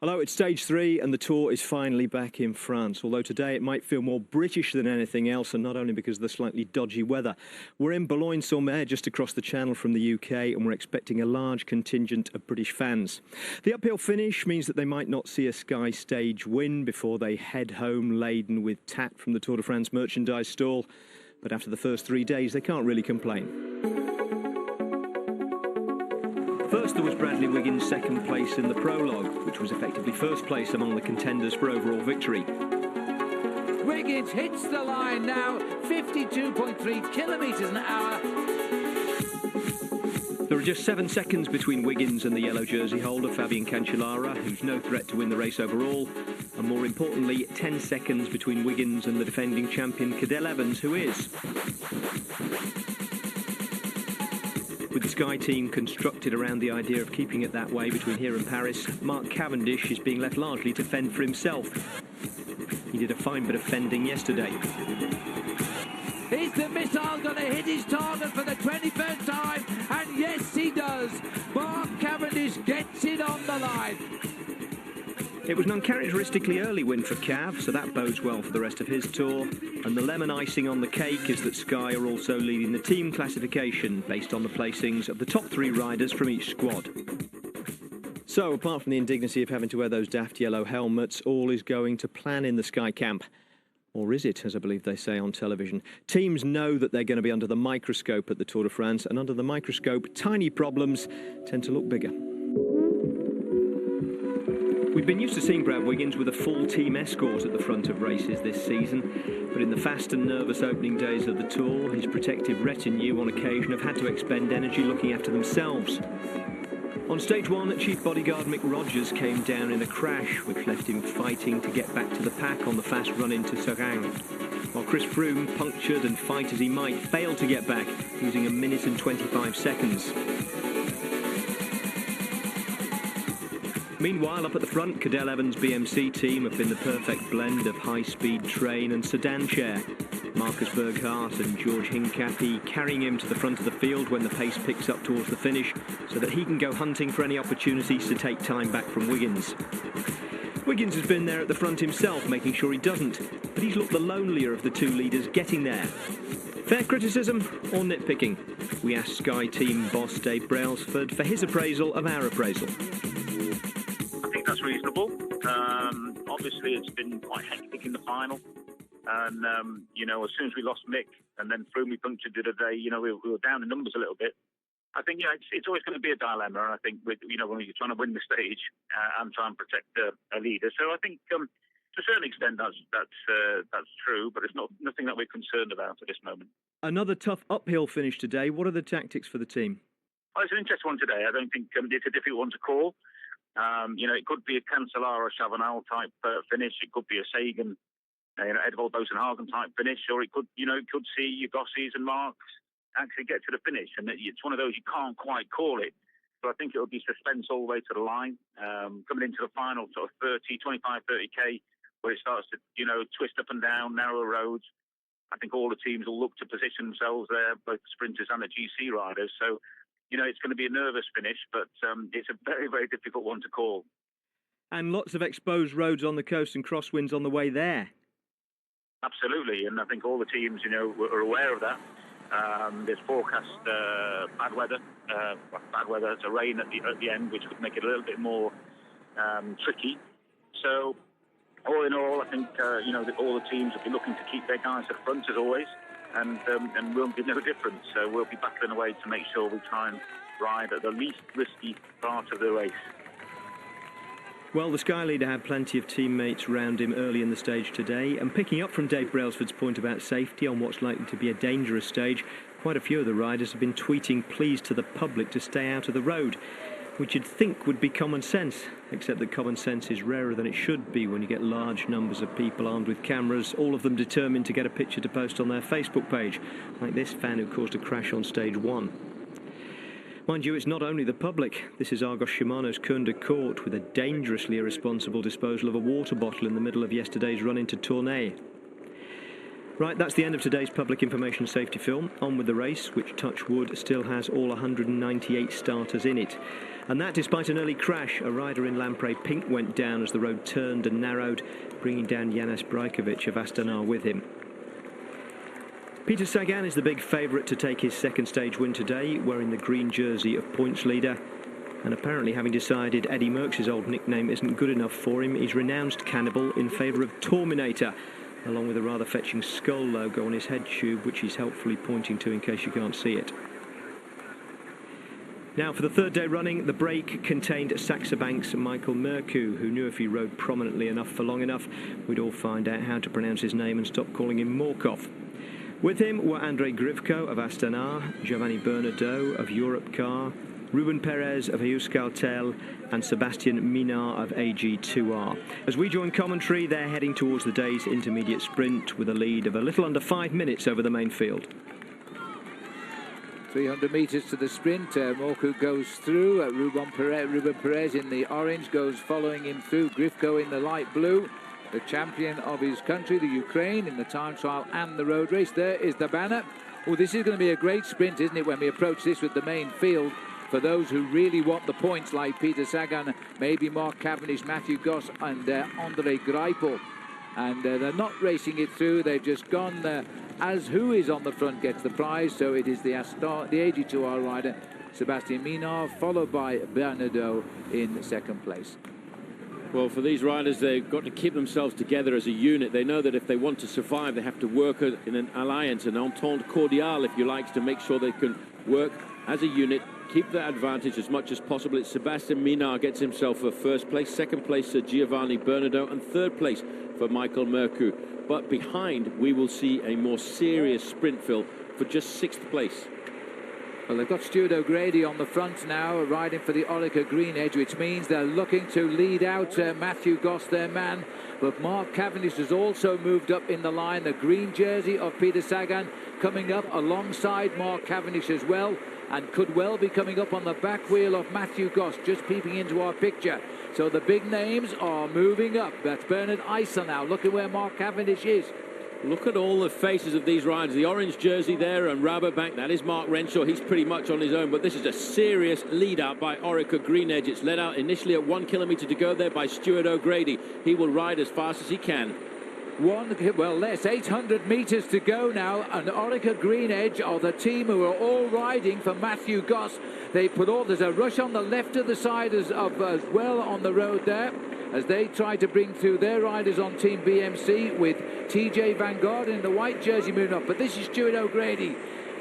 Hello, it's stage 3 and the Tour is finally back in France, although today it might feel more British than anything else, and not only because of the slightly dodgy weather. We're in Boulogne-sur-Mer, just across the channel from the UK, and we're expecting a large contingent of British fans. The uphill finish means that they might not see a Sky stage win before they head home laden with tat from the Tour de France merchandise stall, but after the first 3 days they can't really complain. First, there was Bradley Wiggins' second place in the prologue, which was effectively first place among the contenders for overall victory. Wiggins hits the line now, 52.3 kilometres an hour. There are just 7 seconds between Wiggins and the yellow jersey holder, Fabian Cancellara, who's no threat to win the race overall. And more importantly, 10 seconds between Wiggins and the defending champion, Cadel Evans, who is. With the Sky team constructed around the idea of keeping it that way between here and Paris, Mark Cavendish is being left largely to fend for himself. He did a fine bit of fending yesterday. Is the missile going to hit his target for the 21st time? And yes, he does. Mark Cavendish gets it on the line. It was an uncharacteristically early win for Cav, so that bodes well for the rest of his tour. And the lemon icing on the cake is that Sky are also leading the team classification based on the placings of the top 3 riders from each squad. So, apart from the indignity of having to wear those daft yellow helmets, all is going to plan in the Sky camp. Or is it, as I believe they say on television? Teams know that they're going to be under the microscope at the Tour de France, and under the microscope, tiny problems tend to look bigger. We've been used to seeing Brad Wiggins with a full team escort at the front of races this season, but in the fast and nervous opening days of the Tour, his protective retinue on occasion have had to expend energy looking after themselves. On stage 1, chief bodyguard Mick Rogers came down in a crash, which left him fighting to get back to the pack on the fast run into Serang, while Chris Froome, punctured and fight as he might, failed to get back, using 1 minute and 25 seconds. Meanwhile, up at the front, Cadel Evans' BMC team have been the perfect blend of high-speed train and sedan chair. Marcus Berghardt and George Hincapie carrying him to the front of the field when the pace picks up towards the finish, so that he can go hunting for any opportunities to take time back from Wiggins. Wiggins has been there at the front himself, making sure he doesn't, but he's looked the lonelier of the 2 leaders getting there. Fair criticism or nitpicking? We asked Sky team boss Dave Brailsford for his appraisal of our appraisal. That's reasonable. Obviously, it's been quite hectic in the final. And, as soon as we lost Mick and then Froome punctured the other day, we were down in numbers a little bit. I think, it's always going to be a dilemma. And I think, when you're trying to win the stage and try and protect a leader. So I think, to a certain extent, that's true. But it's nothing that we're concerned about at this moment. Another tough uphill finish today. What are the tactics for the team? Well, it's an interesting one today. I don't think it's a difficult one to call. It could be a Cancellara Chavanel type finish. It could be a Sagan, Edvald Bosenhagen type finish, or it could see Ugossi's and Marks actually get to the finish. And it's one of those you can't quite call it. So I think it'll be suspense all the way to the line, coming into the final sort of 25, 30k, where it starts to, twist up and down, narrow roads. I think all the teams will look to position themselves there, both the sprinters and the GC riders. So, it's going to be a nervous finish, but it's a very, very difficult one to call. And lots of exposed roads on the coast and crosswinds on the way there. Absolutely, and I think all the teams, are aware of that. There's forecast bad weather, to rain at the end, which would make it a little bit more tricky. So, all in all, I think, that all the teams will be looking to keep their guys at the front as always. And we'll be no different. So we'll be battling away to make sure we try and ride at the least risky part of the race. Well, the Sky leader had plenty of teammates round him early in the stage today, and picking up from Dave Brailsford's point about safety on what's likely to be a dangerous stage, quite a few of the riders have been tweeting pleas to the public to stay out of the road, which you'd think would be common sense, except that common sense is rarer than it should be when you get large numbers of people armed with cameras, all of them determined to get a picture to post on their Facebook page, like this fan who caused a crash on stage 1. Mind you, it's not only the public. This is Argos Shimano's Koen de Court with a dangerously irresponsible disposal of a water bottle in the middle of yesterday's run into Tournai. Right, that's the end of today's public information safety film. On with the race, which, touch wood, still has all 198 starters in it. And that despite an early crash. A rider in Lamprey Pink went down as the road turned and narrowed, bringing down Janis Brajkovic of Astana with him. Peter Sagan is the big favourite to take his second stage win today, wearing the green jersey of points leader. And apparently, having decided Eddie Merckx's old nickname isn't good enough for him, he's renounced Cannibal in favour of Torminator, along with a rather fetching skull logo on his head tube, which he's helpfully pointing to in case you can't see it. Now, for the third day running, the break contained Saxo Bank's Michael Mercu, who knew if he rode prominently enough for long enough, we'd all find out how to pronounce his name and stop calling him Morkov. With him were Andrei Grivko of Astana, Giovanni Bernardo of Europcar, Ruben Perez of Euskaltel, and Sebastian Minard of AG2R. As we join commentary, they're heading towards the day's intermediate sprint with a lead of a little under 5 minutes over the main field. 300 metres to the sprint. Morcu goes through. Ruben Perez in the orange goes following him through. Grivko in the light blue. The champion of his country, the Ukraine, in the time trial and the road race. There is the banner. Oh, this is going to be a great sprint, isn't it, when we approach this with the main field? For those who really want the points, like Peter Sagan, maybe Mark Cavendish, Matthew Goss and Andrei Greipel. And they're not racing it through. They've just gone as who is on the front gets the prize. So it is the AG2R rider, Sebastian Minard, followed by Bernardo in second place. Well, for these riders, they've got to keep themselves together as a unit. They know that if they want to survive, they have to work in an alliance, an entente cordiale, if you like, to make sure they can work as a unit, keep that advantage as much as possible. It's Sebastian Minard gets himself for first place, second place Giovanni Bernardo, and third place for Michael Mercu. But behind, we will see a more serious sprint fill for just sixth place. Well, they've got Stuart O'Grady on the front now, riding for the Orica Green Edge, which means they're looking to lead out Matthew Goss, their man. But Mark Cavendish has also moved up in the line. The green jersey of Peter Sagan coming up alongside Mark Cavendish as well, and could well be coming up on the back wheel of Matthew Goss, just peeping into our picture. So the big names are moving up. That's Bernard Eiser now. Look at where Mark Cavendish is. Look at all the faces of these riders. The orange jersey there and Rabobank, that is Mark Renshaw. He's pretty much on his own, but this is a serious lead out by Orica Green Edge. It's led out initially at 1 kilometre to go there by Stuart O'Grady. He will ride as fast as he can. Less 800 metres to go now, and Orica Green Edge are the team who are all riding for Matthew Goss. They put all, there's a rush on the left of the side as well on the road there, as they try to bring through their riders on Team BMC with TJ Vanguard in the white jersey moving up. But this is Stuart O'Grady,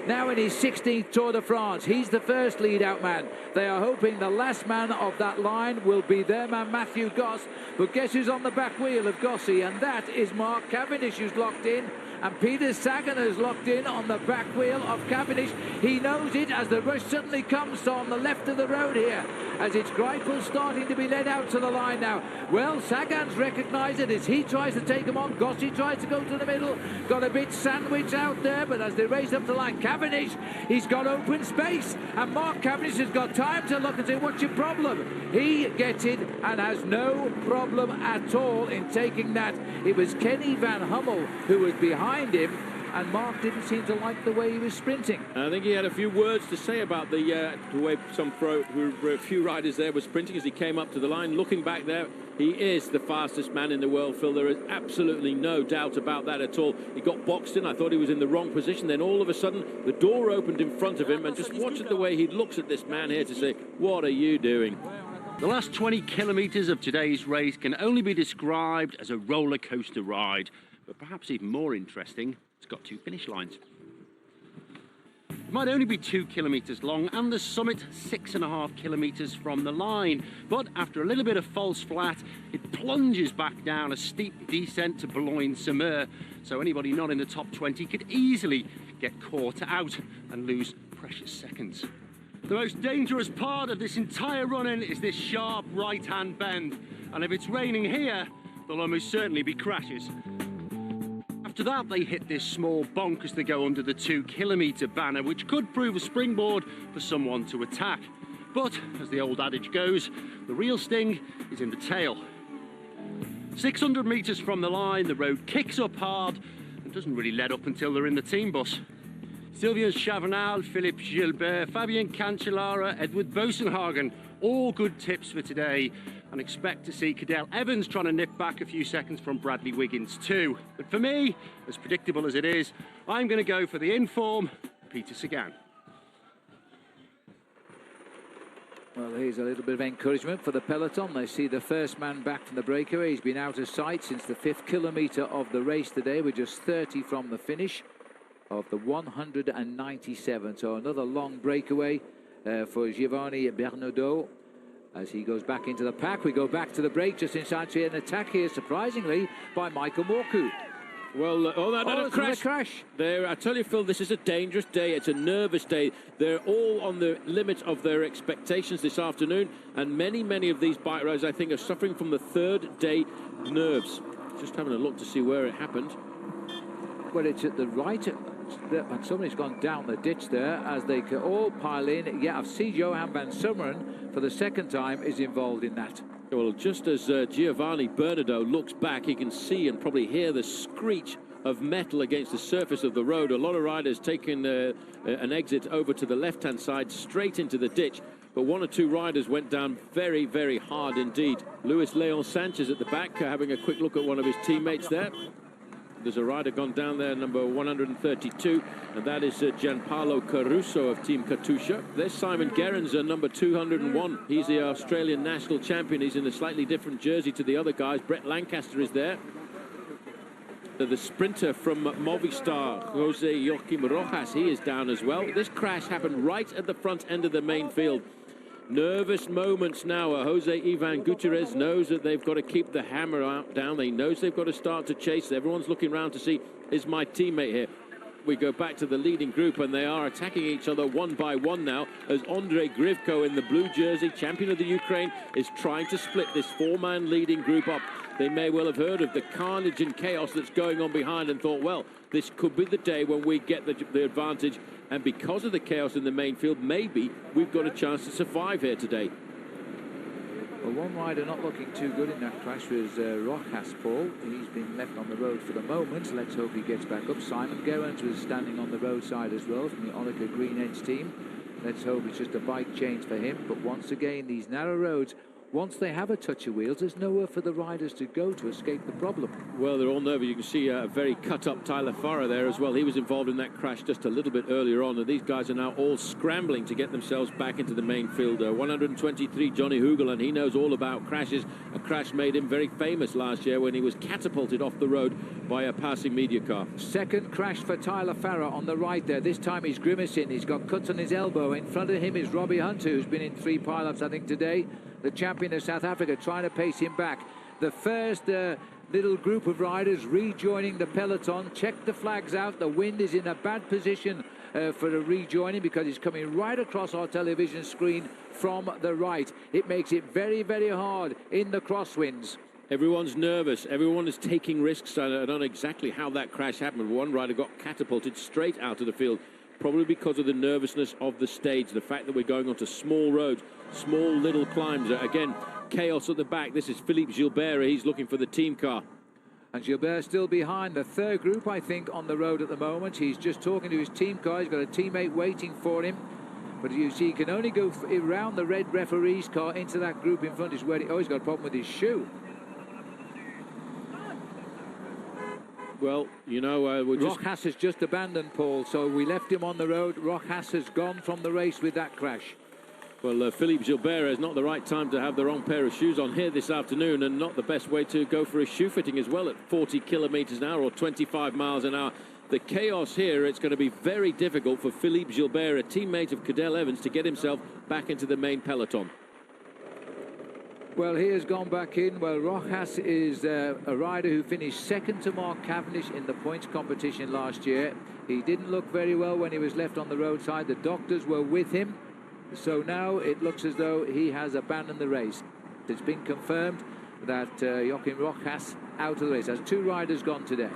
now in his 16th Tour de France. He's the first lead-out man. They are hoping the last man of that line will be their man, Matthew Goss. But guess who's on the back wheel of Gossi? And that is Mark Cavendish, who's locked in. And Peter Sagan is locked in on the back wheel of Cavendish. He knows it as the rush suddenly comes on the left of the road here, as it's Greipel starting to be led out to the line now. Well, Sagan's recognised it as he tries to take him on. Gossi tries to go to the middle, got a bit sandwiched out there, but as they race up the line, Cavendish, he's got open space, and Mark Cavendish has got time to look and say, what's your problem? He gets it and has no problem at all in taking that. It was Kenny Van Hummel who was behind him, and Mark didn't seem to like the way he was sprinting. I think he had a few words to say about the way a few riders there were sprinting as he came up to the line. Looking back there, he is the fastest man in the world, Phil. There is absolutely no doubt about that at all. He got boxed in. I thought he was in the wrong position. Then all of a sudden, the door opened in front of him, and just watch the way he looks at this man here to say, what are you doing? The last 20 kilometres of today's race can only be described as a roller coaster ride. But perhaps even more interesting, it's got 2 finish lines. It might only be 2 kilometres long, and the summit 6.5 kilometres from the line. But after a little bit of false flat, it plunges back down a steep descent to Boulogne-sur-Mer. So anybody not in the top 20 could easily get caught out and lose precious seconds. The most dangerous part of this entire run-in is this sharp right-hand bend. And if it's raining here, there'll almost certainly be crashes. After that, they hit this small bonk as they go under the 2 kilometre banner, which could prove a springboard for someone to attack. But, as the old adage goes, the real sting is in the tail. 600 metres from the line, the road kicks up hard, and doesn't really let up until they're in the team bus. Sylvain Chavanel, Philippe Gilbert, Fabien Cancellara, Edward Bosenhagen, all good tips for today, and expect to see Cadel Evans trying to nip back a few seconds from Bradley Wiggins too. But for me, as predictable as it is, I'm going to go for the in-form Peter Sagan. Well, here's a little bit of encouragement for the peloton. They see the first man back from the breakaway. He's been out of sight since the 5th kilometre of the race today. We're just 30 from the finish of the 197. So another long breakaway for Giovanni Bernardo as he goes back into the pack. We go back to the break just inside to an attack here, surprisingly, by Michael Morku. Well, a crash. There, I tell you, Phil, this is a dangerous day. It's a nervous day. They're all on the limit of their expectations this afternoon, and many of these bike riders, I think, are suffering from the third day nerves. Just having a look to see where it happened. Well, it's at the right, and somebody's gone down the ditch there as they can all pile in. Yeah, I see Johan van Summeren for the second time is involved in that. Well, just as Giovanni Bernardo looks back, he can see and probably hear the screech of metal against the surface of the road. A lot of riders taking an exit over to the left-hand side, straight into the ditch. But one or two riders went down very hard indeed. Luis Leon Sanchez at the back, having a quick look at one of his teammates there. There's a rider gone down there, number 132, and that is Gianpaolo Caruso of Team Katusha. There's Simon Gerrans, number 201. He's the Australian national champion. He's in a slightly different jersey to the other guys. Brett Lancaster is there. The sprinter from Movistar, Jose Joaquim Rojas, he is down as well. This crash happened right at the front end of the main field. Nervous moments now. Jose Ivan Gutierrez knows that they've got to keep the hammer down. He knows they've got to start to chase. Everyone's looking around to see, is my teammate here? We go back to the leading group, and they are attacking each other one by one now, as Andrei Grivko in the blue jersey, champion of the Ukraine, is trying to split this four-man leading group up. They may well have heard of the carnage and chaos that's going on behind and thought, well, this could be the day when we get the advantage. And because of the chaos in the main field, maybe we've got a chance to survive here today. Well, one rider not looking too good in that crash was Rojas, Paul. He's been left on the road for the moment. Let's hope he gets back up. Simon Gerrans was standing on the roadside as well from the Orica Green Edge team. Let's hope it's just a bike change for him. But once again, these narrow roads, once they have a touch of wheels, there's nowhere for the riders to go to escape the problem. Well, they're all nervous. You can see a very cut-up Tyler Farrar there as well. He was involved in that crash just a little bit earlier on, and these guys are now all scrambling to get themselves back into the main field. 123, Johnny Hugel, and he knows all about crashes. A crash made him very famous last year when he was catapulted off the road by a passing media car. Second crash for Tyler Farrar on the right there. This time he's grimacing. He's got cuts on his elbow. In front of him is Robbie Hunter, who's been in 3 pileups, I think, today. The champion of South Africa, trying to pace him back. The first little group of riders rejoining the peloton. Check the flags out. The wind is in a bad position for a rejoining because it's coming right across our television screen from the right. It makes it very hard in the crosswinds. Everyone's nervous. Everyone is taking risks. I don't know exactly how that crash happened. One rider got catapulted straight out of the field, probably because of the nervousness of the stage, the fact that we're going onto small roads, small little climbs. Again, chaos at the back. This is Philippe Gilbert. He's looking for the team car. And Gilbert still behind the third group, I think, on the road at the moment. He's just talking to his team car. He's got a teammate waiting for him. But you see, he can only go around the red referee's car into that group in front. He's got a problem with his shoe. Well, you know, Rojas has just abandoned, Paul, so we left him on the road. Rojas has gone from the race with that crash. Well, Philippe Gilbert is not the right time to have the wrong pair of shoes on here this afternoon, and not the best way to go for a shoe fitting as well at 40 kilometres an hour or 25 miles an hour. The chaos here, it's going to be very difficult for Philippe Gilbert, a teammate of Cadel Evans, to get himself back into the main peloton. Well, he has gone back in. Well, Rojas is a rider who finished second to Mark Cavendish in the points competition last year. He didn't look very well when he was left on the roadside. The doctors were with him. So now it looks as though he has abandoned the race. It's been confirmed that Joaquim Rojas out of the race. Has 2 riders gone today.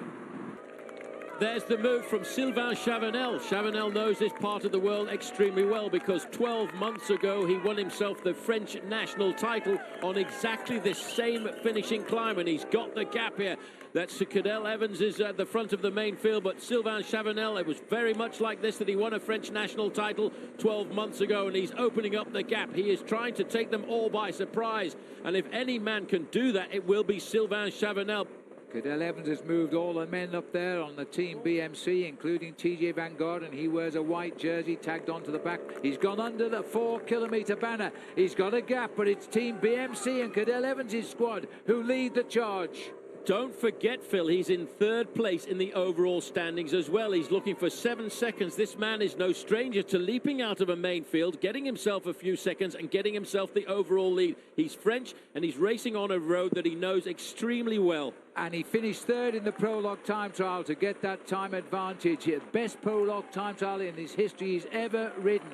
There's the move from Sylvain Chavanel. Chavanel knows this part of the world extremely well because 12 months ago he won himself the French national title on exactly this same finishing climb, and he's got the gap here. That's Cadel Evans is at the front of the main field, but Sylvain Chavanel, it was very much like this that he won a French national title 12 months ago, and he's opening up the gap. He is trying to take them all by surprise, and if any man can do that, it will be Sylvain Chavanel. Cadel Evans has moved all the men up there on the team BMC, including TJ Van Garderen. He wears a white jersey tagged onto the back. He's gone under the 4-kilometre banner. He's got a gap, but it's team BMC and Cadel Evans' squad who lead the charge. Don't forget, Phil, he's in third place in the overall standings as well. He's looking for 7 seconds. This man is no stranger to leaping out of a main field, getting himself a few seconds and getting himself the overall lead. He's French and he's racing on a road that he knows extremely well. And he finished third in the prologue time trial to get that time advantage. The best prologue time trial in his history he's ever ridden.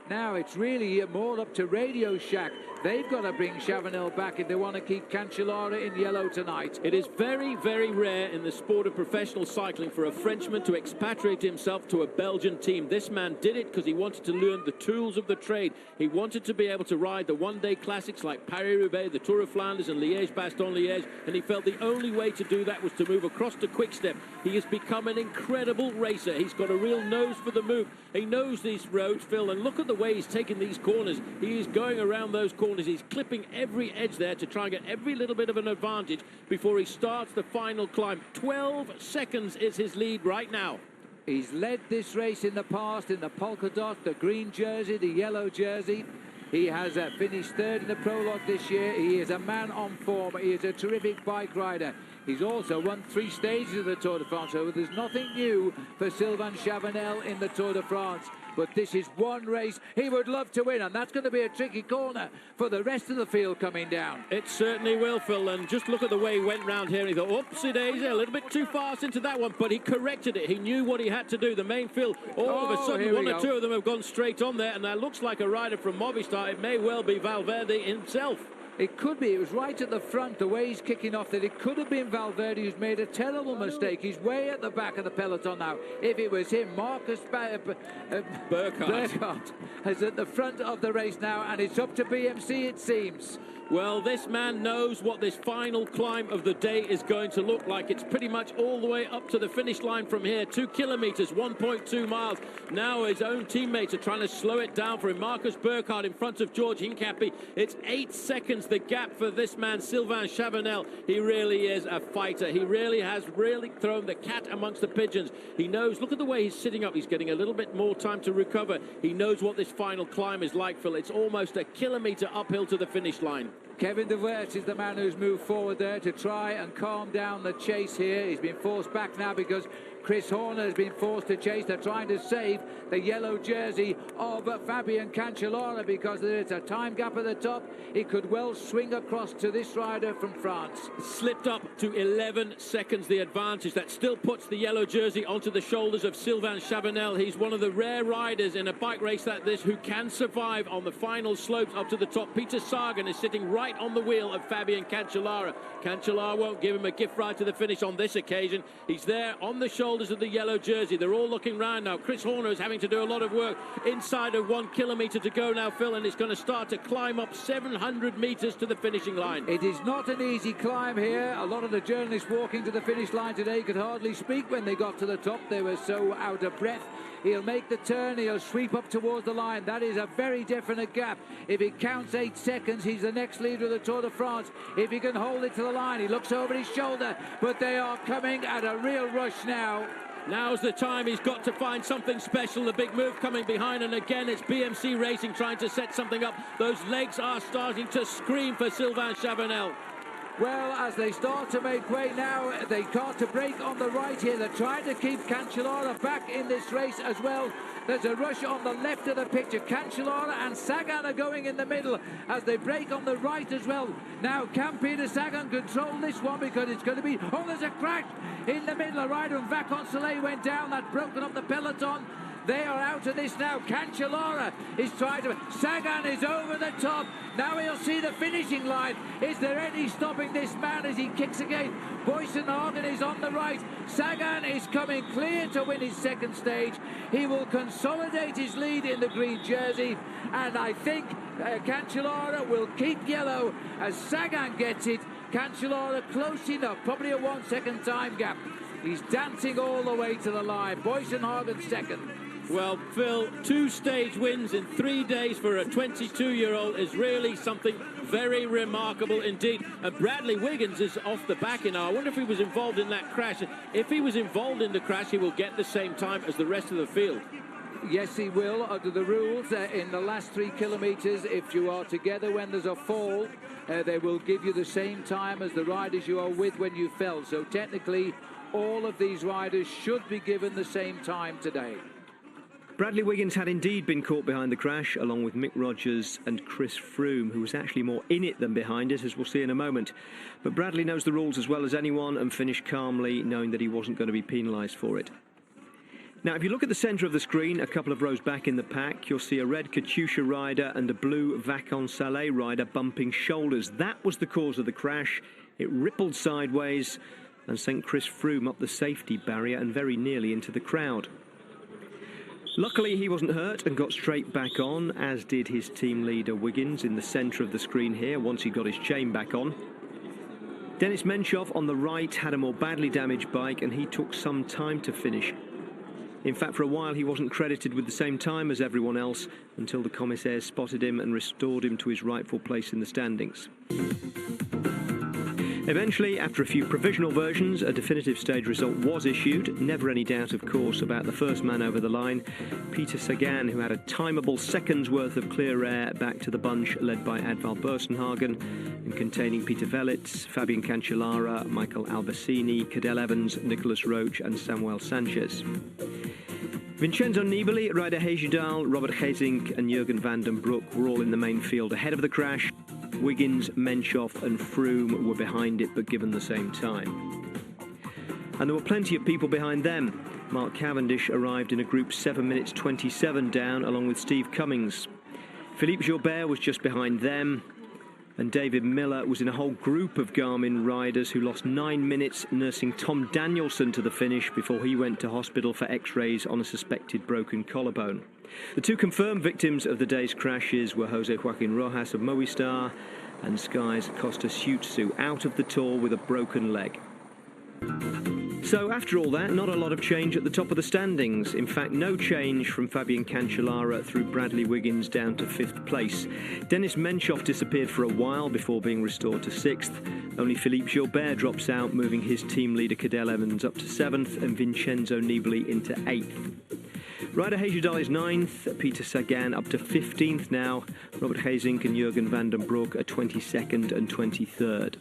Now it's really more up to Radio Shack. They've got to bring Chavanel back if they want to keep Cancellara in yellow tonight. It is very, very rare in the sport of professional cycling for a Frenchman to expatriate himself to a Belgian team. This man did it because he wanted to learn the tools of the trade. He wanted to be able to ride the one-day classics like Paris-Roubaix, the Tour of Flanders and Liège-Bastogne-Liège, and he felt the only way to do that was to move across to Quick-Step. He has become an incredible racer. He's got a real nose for the move. He knows these roads, Phil, and look at the way he's taking these corners. He is going around those corners. He's clipping every edge there to try and get every little bit of an advantage before he starts the final climb. 12 seconds is his lead right now. He's led this race in the past in the polka dot, the green jersey, the yellow jersey. He has finished third in the prologue this year. He is a man on form. He is a terrific bike rider. He's also won 3 stages of the Tour de France, so there's nothing new for Sylvain Chavanel in the Tour de France. But this is one race he would love to win, and that's going to be a tricky corner for the rest of the field coming down. It certainly will, Phil, and just look at the way he went round here. He thought, oopsie daisy, a little bit too fast into that one, but he corrected it. He knew what he had to do. The main field, all of a sudden, one or two of them have gone straight on there, and that looks like a rider from Movistar. It may well be Valverde himself. It could be. It was right at the front, the way he's kicking off, that it could have been Valverde who's made a terrible mistake. He's way at the back of the peloton now. If it was him, Marcus Burkhardt is at the front of the race now, and it's up to BMC, it seems. Well, this man knows what this final climb of the day is going to look like. It's pretty much all the way up to the finish line from here. 2 kilometres, 1.2 miles. Now his own teammates are trying to slow it down for him. Marcus Burkhardt in front of George Hincapie. It's 8 seconds, the gap for this man, Sylvain Chavanel. He really is a fighter. He really has thrown the cat amongst the pigeons. He knows, look at the way he's sitting up. He's getting a little bit more time to recover. He knows what this final climb is like, Phil. It's almost a kilometre uphill to the finish line. Kevin de Wert is the man who's moved forward there to try and calm down the chase here. He's been forced back now because Chris Horner has been forced to chase. They're trying to save the yellow jersey of Fabian Cancellara because there's a time gap at the top. He could well swing across to this rider from France. Slipped up to 11 seconds the advantage. That still puts the yellow jersey onto the shoulders of Sylvain Chavanel. He's one of the rare riders in a bike race like this who can survive on the final slopes up to the top. Peter Sagan is sitting right on the wheel of Fabian Cancellara. Cancellara won't give him a gift ride to the finish on this occasion. He's there on the shoulders of the yellow jersey. They're all looking round now. Chris Horner is having to do a lot of work inside of 1 kilometre to go now, Phil, and it's going to start to climb up 700 metres to the finishing line. It is not an easy climb here. A lot of the journalists walking to the finish line today could hardly speak when they got to the top. They were so out of breath. He'll make the turn, he'll sweep up towards the line. That is a very definite gap. If it counts 8 seconds, he's the next leader of the Tour de France. If he can hold it to the line, he looks over his shoulder, but they are coming at a real rush now. Now's the time. He's got to find something special. The big move coming behind, and again it's BMC Racing trying to set something up. Those legs are starting to scream for Sylvain Chavanel. Well, as they start to make way now, they start to break on the right here. They're trying to keep Cancellara back in this race as well. There's a rush on the left of the picture. Cancellara and Sagan are going in the middle as they break on the right as well. Now, can Peter Sagan control this one? Because it's going to be... Oh, there's a crash in the middle. A rider from Vacansoleil went down. That's broken up the peloton. They are out of this now. Cancellara is trying to... Sagan is over the top. Now he'll see the finishing line. Is there any stopping this man as he kicks again? Boysenhagen is on the right. Sagan is coming clear to win his second stage. He will consolidate his lead in the green jersey. And I think Cancellara will keep yellow as Sagan gets it. Cancellara close enough, probably a 1 second time gap. He's dancing all the way to the line. Boysenhagen second. Well, Phil, 2 stage wins in 3 days for a 22-year-old is really something very remarkable indeed. And Bradley Wiggins is off the back now. I wonder if he was involved in that crash. If he was involved in the crash, he will get the same time as the rest of the field. Yes, he will, under the rules. In the last 3 kilometres, if you are together when there's a fall, they will give you the same time as the riders you are with when you fell. So technically, all of these riders should be given the same time today. Bradley Wiggins had indeed been caught behind the crash, along with Mick Rogers and Chris Froome, who was actually more in it than behind it, as we'll see in a moment. But Bradley knows the rules as well as anyone and finished calmly, knowing that he wasn't going to be penalised for it. Now, if you look at the centre of the screen, a couple of rows back in the pack, you'll see a red Katusha rider and a blue Vacances rider bumping shoulders. That was the cause of the crash. It rippled sideways and sent Chris Froome up the safety barrier and very nearly into the crowd. Luckily, he wasn't hurt and got straight back on, as did his team leader Wiggins in the centre of the screen here, once he got his chain back on. Denis Menchov on the right had a more badly damaged bike, and he took some time to finish. In fact, for a while he wasn't credited with the same time as everyone else until the commissaires spotted him and restored him to his rightful place in the standings. Eventually, after a few provisional versions, a definitive stage result was issued. Never any doubt, of course, about the first man over the line, Peter Sagan, who had a timeable second's worth of clear air back to the bunch led by Adval Boassenhagen and containing Peter Velits, Fabian Cancellara, Michael Albertini, Cadel Evans, Nicolas Roche and Samuel Sanchez. Vincenzo Nibali, Ryder Hejidal, Robert Geesink and Jurgen van den Broek were all in the main field ahead of the crash. Wiggins, Menchov and Froome were behind it, but given the same time. And there were plenty of people behind them. Mark Cavendish arrived in a group 7 minutes 27 down, along with Steve Cummings. Philippe Gilbert was just behind them, and David Miller was in a whole group of Garmin riders who lost 9 minutes nursing Tom Danielson to the finish before he went to hospital for x-rays on a suspected broken collarbone. The 2 confirmed victims of the day's crashes were Jose Joaquin Rojas of Movistar and Sky's Costa Sutsu, out of the Tour with a broken leg. So after all that, not a lot of change at the top of the standings. In fact, no change from Fabian Cancellara through Bradley Wiggins down to 5th place. Denis Menchov disappeared for a while before being restored to 6th. Only Philippe Gilbert drops out, moving his team leader Cadel Evans up to 7th and Vincenzo Nibali into 8th. Ryder Hejidal is 9th, Peter Sagan up to 15th now. Robert Geesink and Jurgen van den Broek are 22nd and 23rd.